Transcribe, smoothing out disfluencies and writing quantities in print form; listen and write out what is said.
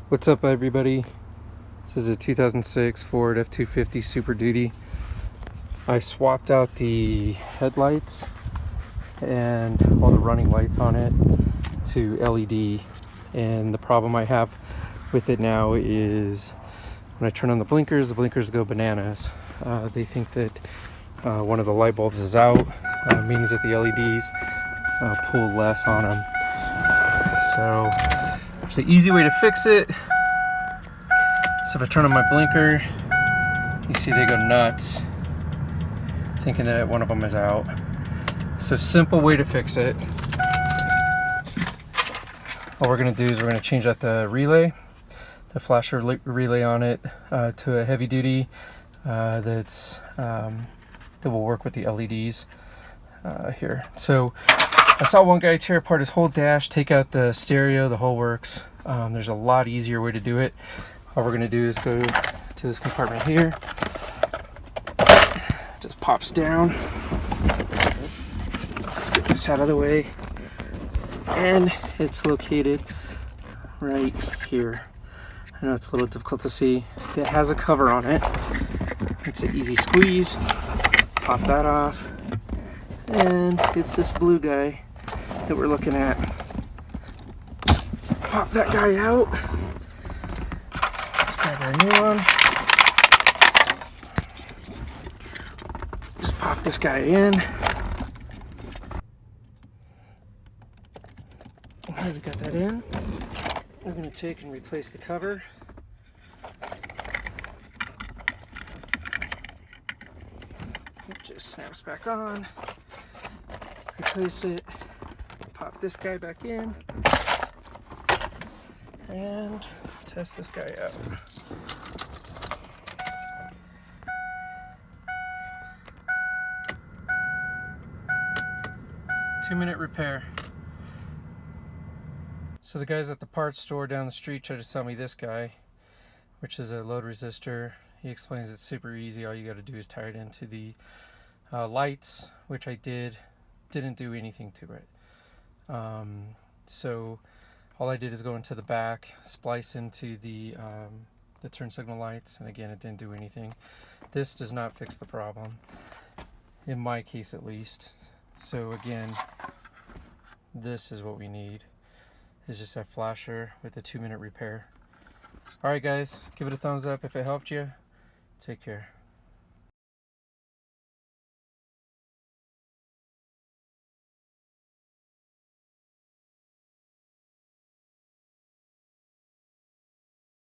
What's up, everybody? This is a 2006 Ford F-250 Super Duty. I swapped out the headlights and all the running lights on it to LED, and the problem I have with it now is when I turn on the blinkers go bananas. They think that one of the light bulbs is out, means that the LEDs pull less on them. So there's an easy way to fix it. So if I turn on my blinker, you see they go nuts, thinking that one of them is out. So simple way to fix it. All we're gonna do is we're gonna change out the relay, the flasher relay on it, to a heavy duty that will work with the LEDs here. So I saw one guy tear apart his whole dash, take out the stereo, the whole works. There's a lot easier way to do it. All we're gonna do is go to this compartment here. Just pops down. Let's get this out of the way. And it's located right here. I know it's a little difficult to see. It has a cover on it. It's an easy squeeze. Pop that off. And it's this blue guy that we're looking at. Pop that guy out. Let's grab our new one. Just pop this guy in. Now we got that in. We're going to take and replace the cover. It just snaps back on. Replace it. Pop this guy back in. And test this guy out. Two-minute repair. So the guys at the parts store down the street tried to sell me this guy, which is a load resistor. He explains it's super easy. All you got to do is tie it into the lights, which I did. Didn't do anything to it. So all I did is go into the back, splice into the turn signal lights, and again, it didn't do anything. This does not fix the problem, in my case at least. So again, this is what we need. Is just a flasher with a 2-minute repair. Alright guys, give it a thumbs up if it helped you. Take care.